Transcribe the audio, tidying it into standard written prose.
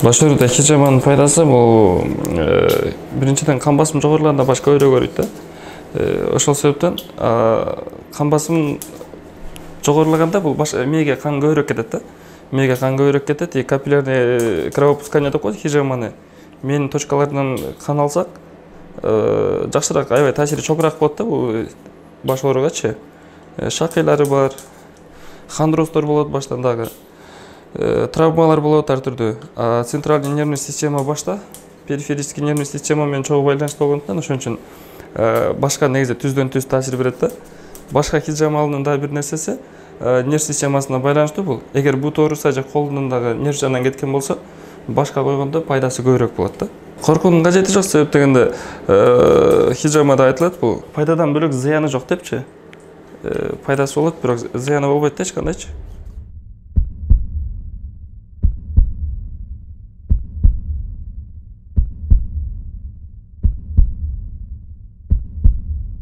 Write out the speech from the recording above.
Баш оорууда хижаманын пайдасы бул биринчиден кан басым жогорулаганда башка өйрө көрөйт да. Ошол себептен кан басым жогорулаганда бул мээге кан көбүрөөк кетет да. Мээге кан көбүрөөк кетет, и капиллярный кровопускание деп коет хижаманы. Мээнин точкаларынан кан алсак, жакшыраак, аябай таасири чоңураак болот да бул баш ооругачы. Шакыйлары бар, хондростор болот баштан дагы. Травмалар болот ар түрдүү. Центральный нервный система башта, периферический нервный система менен чогуу байланыштуу болгондуктан ошон үчүн башка негизи түздөн түз таасир берет да. Башка хижамалынын да бир нерсеси нерв системасына байланыштуу бул. Эгер бут ооруса же колунун дагы нерв жанынан кеткен болсо, башка койгондо пайдасы көбүрөөк болот да. Коркуунун кажети жок, себеп дегенде хижамада айтылат бул пайдадан бөлөк зыяны жок депчи. Пайдасы болот, бирок зыяны болбойт да эч кандайчы.